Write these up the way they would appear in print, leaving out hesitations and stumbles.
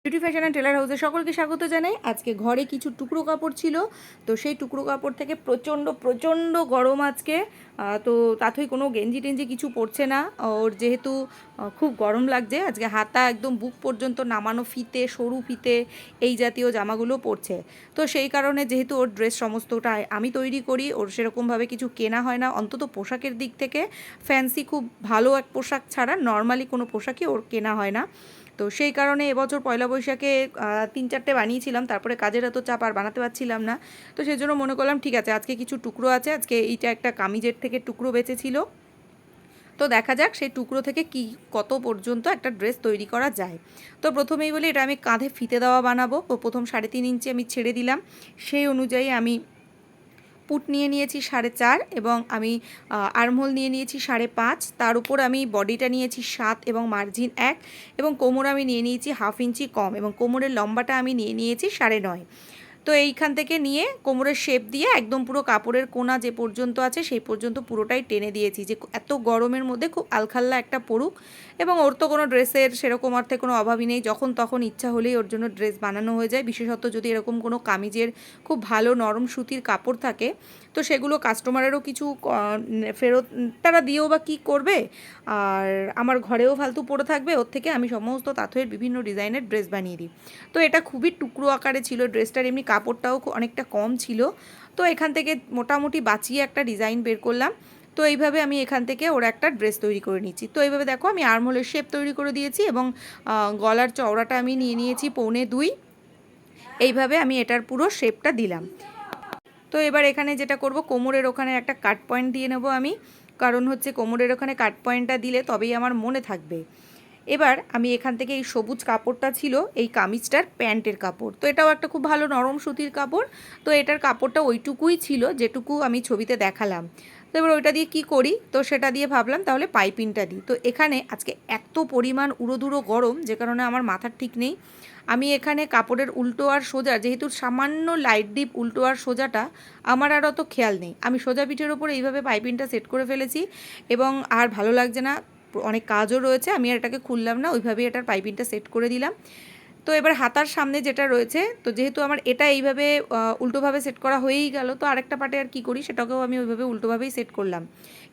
Beauty fashion and teller হাউসে সকলকে স্বাগত জানাই। আজকে ঘরে কিছু টুকরো কাপড় ছিল, তো সেই টুকরো কাপড় থেকে প্রচণ্ড প্রচণ্ড গরম আজকে। তো তাতেই কোনো গেঞ্জি টেঞ্জি কিছু পরছে না ওর, যেহেতু খুব গরম লাগছে। আজকে হাতা একদম বুক পর্যন্ত নামানো ফিতে, সরু ফিতে এই জাতীয় জামাগুলো পরছে। তো সেই কারণে যেহেতু ওর ড্রেস সমস্তটা আমি তৈরি করি, ওর সেরকমভাবে কিছু কেনা হয় না, অন্তত পোশাকের দিক থেকে ফ্যান্সি খুব ভালো এক পোশাক ছাড়া নর্মালি কোনো পোশাকই ওর কেনা হয় না। তো সেই কারণে এবছর পয়লা বৈশাখে 3-4টে বানিয়েছিলাম, তারপরে কাজের এত চাপ আর বানাতে পারছিলাম না। তো সেই জন্য মনে করলাম ঠিক আছে, আজকে কিছু টুকরো আছে, আজকে এইটা একটা কামিজের থেকে টুকরো বেঁচেছিল, তো দেখা যাক সেই টুকরো থেকে কি কত পর্যন্ত একটা ড্রেস তৈরি করা যায়। তো প্রথমেই বলি, এটা আমি কাঁধে ফিতে দেওয়া বানাবো। প্রথম 3.5 ইঞ্চি আমি ছেড়ে দিলাম, সেই অনুযায়ী আমি পুট নিয়ে নিয়েছি 4.5 এবং আমি আর্মহোল নিয়ে নিয়েছি 5.5, তার উপর আমি বডিটা নিয়েছি 7 এবং মার্জিন 1, এবং কোমর আমি নিয়ে নিয়েছি 1/2 ইঞ্চি কম, এবং কোমরের লম্বাটা আমি নিয়ে নিয়েছি 9.5। তো এইখান থেকে নিয়ে কোমরের শেপ দিয়ে একদম পুরো কাপড়ের কোনা যে পর্যন্ত আছে সেই পর্যন্ত পুরোটাই টেনে দিয়েছি, যে এত গরমের মধ্যে খুব আলখাল্লা একটা পরুক। এবং ওর তো কোনো ড্রেসের সেরকম অর্থে কোনো অভাবই নেই, যখন তখন ইচ্ছা হলেই ওর জন্য ড্রেস বানানো হয়ে যায়। বিশেষত যদি এরকম কোনো কামিজের খুব ভালো নরম সুতির কাপড় থাকে, তো সেগুলো কাস্টমারেরও কিছু ফেরত তারা দিয়েও বা কী করবে, আর আমার ঘরেও ফালতু পড়ে থাকবে, ওর থেকে আমি সমস্ত তাঁতের বিভিন্ন ডিজাইনের ড্রেস বানিয়ে দিই। তো এটা খুবই টুকরো আকারে ছিল ড্রেসটার, এমনি কাপড়টাও অনেকটা কম ছিল। তো এখান থেকে মোটামুটি বাঁচিয়ে একটা ডিজাইন বের করলাম। তো এইভাবে আমি এখান থেকে ওর একটা ড্রেস তৈরি করে নিচ্ছি। তো এইভাবে দেখো আমি আর্মহোলের শেপ তৈরি করে দিয়েছি, এবং গলার চওড়াটা আমি নিয়ে নিয়েছি 1.25। এইভাবে আমি এটার পুরো শেপটা দিলাম। তো এবার এখানে যেটা করব, কোমরের ওখানে একটা কাট পয়েন্ট দিয়ে নেব আমি, কারণ হচ্ছে কোমরের ওখানে কাট পয়েন্টটা দিলে তবেই আমার মনে থাকবে। এবার আমি এখান থেকে এই সবুজ কাপড়টা ছিল এই কামিজটার প্যান্টের কাপড়, তো এটাও একটা খুব ভালো নরম সুতির কাপড়। তো এটার কাপড়টা ওইটুকুই ছিল যেটুকু আমি ছবিতে দেখালাম। তো এবার ওইটা দিয়ে কী করি, তো সেটা দিয়ে ভাবলাম তাহলে পাইপিংটা দিই। তো এখানে আজকে এত পরিমাণ উড়োধুরো গরম, যে কারণে আমার মাথার ঠিক নেই। আমি এখানে কাপড়ের উল্টো আর সোজা, যেহেতু সামান্য লাইট ডিপ উল্টো আর সোজাটা আমার আর অত খেয়াল নেই, আমি সোজা পিঠের ওপর এইভাবে পাইপিংটা সেট করে ফেলেছি, এবং আর ভালো লাগছে না, অনেক কাজও রয়েছে, আমি আর এটাকে খুললাম না, ওইভাবেই এটার পাইপিংটা সেট করে দিলাম। তো এবার হাতার সামনে যেটা রয়েছে, তো যেহেতু আমার এটা এইভাবে উল্টোভাবে সেট করা হয়েই গেল, তো আরেকটা পার্টে আর কী করি, সেটাকেও আমি ওইভাবে উল্টোভাবেই সেট করলাম।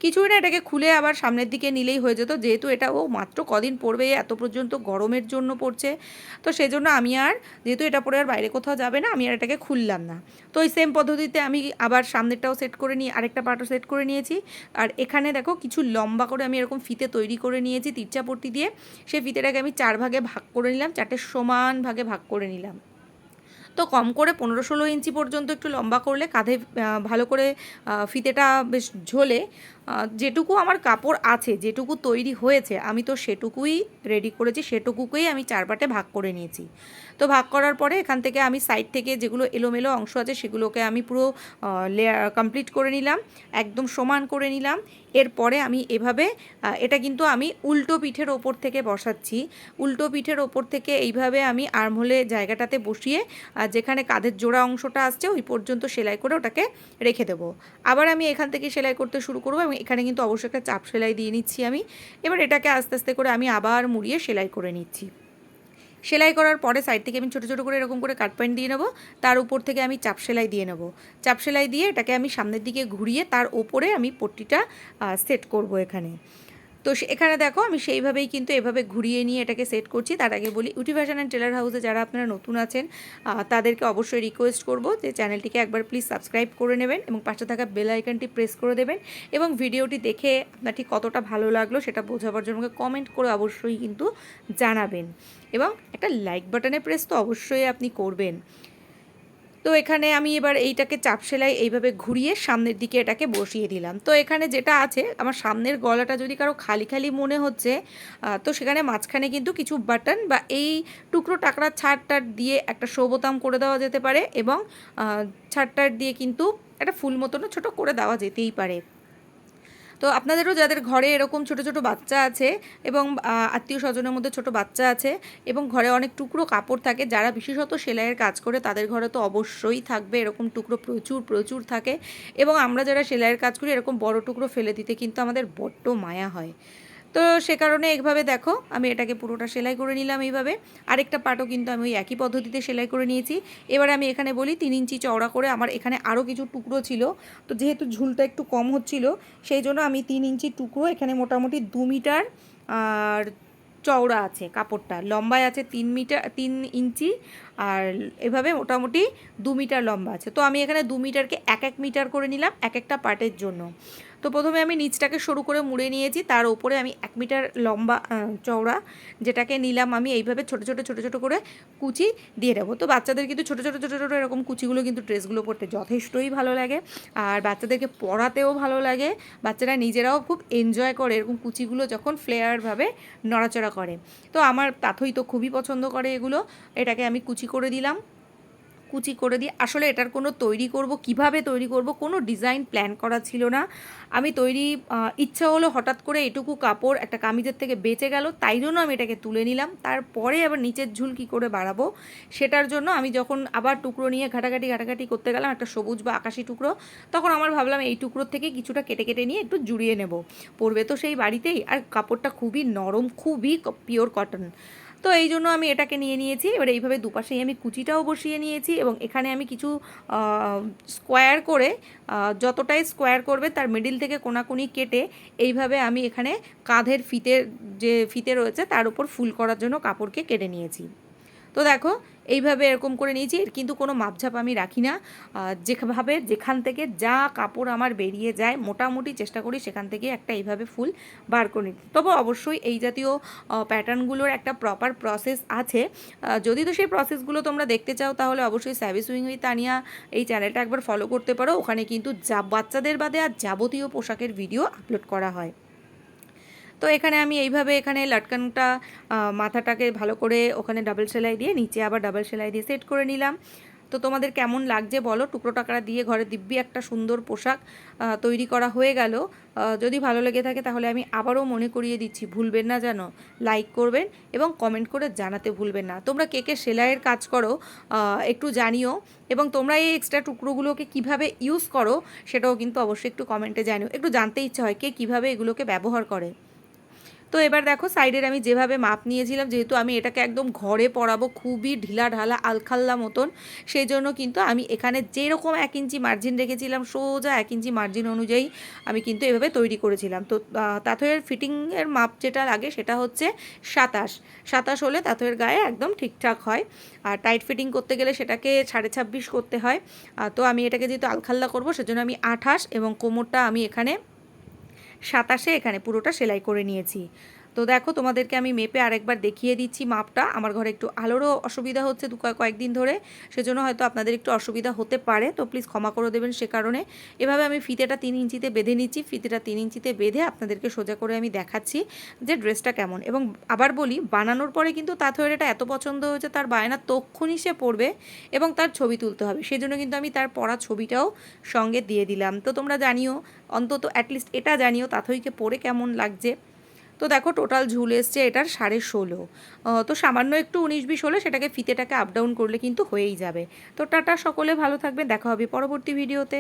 কিছুই না, এটাকে খুলে আবার সামনের দিকে নিলেই হয়ে যেত, যেহেতু এটা ও মাত্র কদিন পরবে, এত পর্যন্ত গরমের জন্য পড়ছে। তো সেজন্য আমি আর, যেহেতু এটা পরে আর বাইরে কোথাও যাবে না, আমি আর এটাকে খুললাম না। তো ওই সেম পদ্ধতিতে আমি আবার সামনেরটাও সেট করে নিয়ে আরেকটা পার্টও সেট করে নিয়েছি। আর এখানে দেখো কিছু লম্বা করে আমি এরকম ফিতে তৈরি করে নিয়েছি তিরচাপট্টি দিয়ে, সেই ফিতেটাকে আমি 4 ভাগে ভাগ করে নিলাম, 4টে সমান ভাগে ভাগ করে নিলাম। তো কম করে 15-16 ইঞ্চি পর্যন্ত একটু লম্বা করলে কাঁধে ভালো করে ফিতেটা বেশ ঝোলে। যেটুকু আমার কাপড় আছে, যেটুকু তৈরি হয়েছে, আমি তো সেটুকুই রেডি করেছি, সেটুকুকেই আমি 4 পার্টে ভাগ করে নিয়েছি। তো ভাগ করার পরে এখান থেকে আমি সাইড থেকে যেগুলো এলোমেলো অংশ আছে সেগুলোকে আমি পুরো লেয়ার কমপ্লিট করে নিলাম, একদম সমান করে নিলাম। এরপরে আমি এভাবে, এটা কিন্তু আমি উল্টো পিঠের ওপর থেকে বসাচ্ছি, উল্টো পিঠের ওপর থেকে এইভাবে আমি আর্মহোলে জায়গাটাতে বসিয়ে যেখানে কাঁধের জোড়া অংশটা আসছে ওই পর্যন্ত সেলাই করে ওটাকে রেখে দেবো। আবার আমি এখান থেকে সেলাই করতে শুরু করবো, এবং এখানে কিন্তু অবশ্যই একটা চাপ সেলাই দিয়ে নিচ্ছি আমি। এবার এটাকে আস্তে আস্তে করে আমি আবার মুড়িয়ে সেলাই করে নিচ্ছি। সেলাই করার পরে সাইড থেকে আমি ছোটো ছোটো করে এরকম করে কাট পয়েন্ট দিয়ে নেবো, তার উপর থেকে আমি চাপ সেলাই দিয়ে নেবো। চাপ সেলাই দিয়ে এটাকে আমি সামনের দিকে ঘুরিয়ে তার ওপরে আমি পট্টিটা সেট করব এখানে। তো এখানে দেখো আমি সেইভাবেই কিন্তু এভাবে ঘুরিয়ে নিয়ে এটাকে সেট করছি। তার আগে বলি, বিউটি ফ্যাশন অ্যান্ড টেলার হাউসে যারা আপনারা নতুন আছেন তাদেরকে অবশ্যই রিকোয়েস্ট করব যে চ্যানেলটিকে একবার প্লিজ সাবস্ক্রাইব করে নেবেন, এবং পাশে থাকা বেল আইকনটি প্রেস করে দেবেন, এবং ভিডিওটি দেখে আপনার ঠিক কতটা ভালো লাগলো সেটা বোঝাবার জন্য কমেন্ট করে অবশ্যই কিন্তু জানাবেন, এবং একটা লাইক বাটনে প্রেস তো অবশ্যই আপনি করবেন। তো এখানে আমি এবার এইটাকে চাপ সেলাই এইভাবে ঘুরিয়ে সামনের দিকে এটাকে বসিয়ে দিলাম। তো এখানে যেটা আছে, আমার সামনের গলাটা যদি কারো খালি খালি মনে হচ্ছে, তো সেখানে মাঝখানে কিন্তু কিছু বাটন বা এই টুকরো টাকরা ছাড়টার দিয়ে একটা শো বোতাম করে দেওয়া যেতে পারে, এবং ছাড়টার দিয়ে কিন্তু একটা ফুল মতনও ছোটো করে দেওয়া যেতেই পারে। তো আপনাদেরও যাদের ঘরে এরকম ছোট ছোট বাচ্চা আছে, এবং আত্মীয় স্বজনের মধ্যে ছোট বাচ্চা আছে, এবং ঘরে অনেক টুকরো কাপড় থাকে, যারা বিশেষত সেলাইয়ের কাজ করে তাদের ঘরে তো অবশ্যই থাকবে এরকম টুকরো, প্রচুর প্রচুর থাকে। এবং আমরা যারা সেলাইয়ের কাজ করি এরকম বড় টুকরো ফেলে দিতে কিন্তু আমাদের বড্ড মায়া হয়। তো সে কারণে এইভাবে দেখো আমি এটাকে পুরোটা সেলাই করে নিলাম এইভাবে। আরেকটা পাটও কিন্তু আমি ওই একই পদ্ধতিতে সেলাই করে নিয়েছি। এবার আমি এখানে বলি 3 ইঞ্চি চওড়া করে, আমার এখানে আরও কিছু টুকরো ছিল, তো যেহেতু ঝুলটা একটু কম হচ্ছিল সেই জন্য আমি 3 ইঞ্চি টুকরো এখানে মোটামুটি 2 মিটার আর চওড়া আছে কাপড়টা, লম্বায় আছে 3 ইঞ্চি, আর এভাবে মোটামুটি 2 মিটার লম্বা আছে। তো আমি এখানে 2 মিটারকে 1 মিটার করে নিলাম এক একটা পার্টের জন্য। তো প্রথমে আমি নিচটাকে সরু করে মুড়ে নিয়েছি, তার উপরে আমি 1 মিটার লম্বা চওড়া যেটাকে নিলাম আমি এইভাবে ছোটো ছোটো ছোটো ছোটো করে কুচি দিয়ে দেবো। তো বাচ্চাদের কিন্তু ছোটো ছোটো ছোটো ছোটো এরকম কুচিগুলো কিন্তু ড্রেসগুলো পরতে যথেষ্টই ভালো লাগে, আর বাচ্চাদেরকে পরাতেও ভালো লাগে, বাচ্চারা নিজেরাও খুব এনজয় করে এরকম কুচিগুলো যখন ফ্লেয়ারভাবে নড়াচড়া করে। তো আমার তাথই তো খুবই পছন্দ করে এগুলো। এটাকে আমি কুচি করে দিলাম, কুচি করে দিয়ে আসলে এটার কোনো তৈরি করব কিভাবে তৈরি করব কোনো ডিজাইন প্ল্যান করা ছিল না। আমি ইচ্ছা হলো হঠাৎ করে এটুকু কাপড় একটা কামিজের থেকে বেঁচে গেল, তাই জন্য আমি এটাকে তুলে নিলাম। তারপরে আবার নিচের ঝুল কী করে বাড়াবো সেটার জন্য আমি যখন আবার টুকরো নিয়ে ঘাটাঘাটি করতে গেলাম একটা সবুজ বা আকাশি টুকরো, তখন আমার ভাবলাম এই টুকরোর থেকে কিছুটা কেটে কেটে নিয়ে একটু জুড়িয়ে নেব, পরবে তো সেই বাড়িতেই, আর কাপড়টা খুবই নরম, খুবই পিওর কটন। তো এই জন্য আমি এটাকে নিয়ে নিয়েছি। এবার এইভাবে দুপাশেই আমি কুচিটাও বসিয়ে নিয়েছি, এবং এখানে আমি কিছু স্কোয়ার করে, যতটাই স্কোয়ার করবে তার মিডিল থেকে কোনাকুনি কেটে এইভাবে আমি এখানে কাঁধের যে ফিতে রয়েছে তার উপর ফুল করার জন্য কাপড়কে কেটে নিয়েছি। তো দেখো এইভাবে এরকম করে নিয়েছি, এর কিন্তু কোনো মাপঝাপ আমি রাখি না, যেভাবে যেখান থেকে যা কাপড় আমার বেরিয়ে যায় মোটামুটি চেষ্টা করি সেখান থেকে একটা এইভাবে ফুল বার করে নিতে। তবে অবশ্যই এই জাতীয় প্যাটার্নগুলোর একটা প্রপার প্রসেস আছে, যদি তো সেই প্রসেসগুলো তোমরা দেখতে চাও তাহলে অবশ্যই স্যাভি সুইং উইথ তানিয়া এই চ্যানেলটা একবার ফলো করতে পারো, ওখানে কিন্তু বাচ্চাদের বাদে আর যাবতীয় পোশাকের ভিডিও আপলোড করা হয়। তো এখানে আমি এইভাবে এখানে লাটকানটা মাথাটাকে ভালো করে ওখানে ডাবল সেলাই দিয়ে নিচে আবার ডাবল সেলাই দিয়ে সেট করে নিলাম। তো তোমাদের কেমন লাগছে বলো, টুকরো টাকরা দিয়ে ঘরে দিব্যি একটা সুন্দর পোশাক তৈরি করা হয়ে গেল। যদি ভালো লেগে থাকে তাহলে আমি আবারও মনে করিয়ে দিচ্ছি, ভুলবেন না যেন লাইক করবেন এবং কমেন্ট করে জানাতে ভুলবেন না তোমরা কে কে সেলাইয়ের কাজ করো, একটু জানিও, এবং তোমরা এই এক্সট্রা টুকরোগুলোকে কিভাবে ইউজ করো সেটাও কিন্তু অবশ্যই একটু কমেন্টে জানিও, একটু জানতে ইচ্ছে হয় কে কীভাবে এগুলোকে ব্যবহার করে। তো এবার দেখো সাইডের আমি যেভাবে মাপ নিয়েছিলাম, যেহেতু আমি এটাকে একদম ঘরে পরাবো খুবই ঢিলা ঢালা আলখাল্লা মতন, সেই জন্য কিন্তু আমি এখানে যেরকম 1 ইঞ্চি মার্জিন রেখেছিলাম সোজা 1 ইঞ্চি মার্জিন অনুযায়ী আমি কিন্তু এভাবে তৈরি করেছিলাম। তো তাঁতয়ের ফিটিংয়ের মাপ যেটা লাগে সেটা হচ্ছে 27 হলে তাঁতয়ের গায়ে একদম ঠিকঠাক হয়, আর টাইট ফিটিং করতে গেলে সেটাকে 26.5 করতে হয়। তো আমি এটাকে যেহেতু আলখাল্লা করবো সেজন্য আমি 28 এবং কোমরটা আমি এখানে 27 এখানে পুরোটা সেলাই করে নিয়েছি। তো দেখো তোমাদেরকে আমি মেপে আরেকবার দেখিয়ে দিচ্ছি মাপটা। আমার ঘরে একটু আলোরও অসুবিধা হচ্ছে কয়েকদিন ধরে, সেজন্য হয়তো আপনাদের একটু অসুবিধা হতে পারে, তো প্লিজ ক্ষমা করে দেবেন সে কারণে। এভাবে আমি ফিতেটা 3 ইঞ্চিতে বেঁধে নিচ্ছি, ফিতেটা 3 ইঞ্চিতে বেঁধে আপনাদেরকে সোজা করে আমি দেখাচ্ছি যে ড্রেসটা কেমন। এবং আবার বলি, বানানোর পরে কিন্তু তাঁতয়ের এটা এত পছন্দ হয়েছে তার বায়না তক্ষুনি সে পড়বে এবং তার ছবি তুলতে হবে, সেই জন্য কিন্তু আমি তার পরা ছবিটাও সঙ্গে দিয়ে দিলাম। তো তোমরা জানিও, অন্তত অ্যাটলিস্ট এটা জানিও তাথইকে পরে কেমন লাগছে। তো দেখো টোটাল ঝুল এসছে এটার 16.5, তো সামান্য একটু 19-20 হলে সেটাকে ফিতেটাকে আপ ডাউন করলে কিন্তু হয়েই যাবে। তো টাটা, সকলে ভালো থাকবে, দেখা হবে পরবর্তী ভিডিওতে।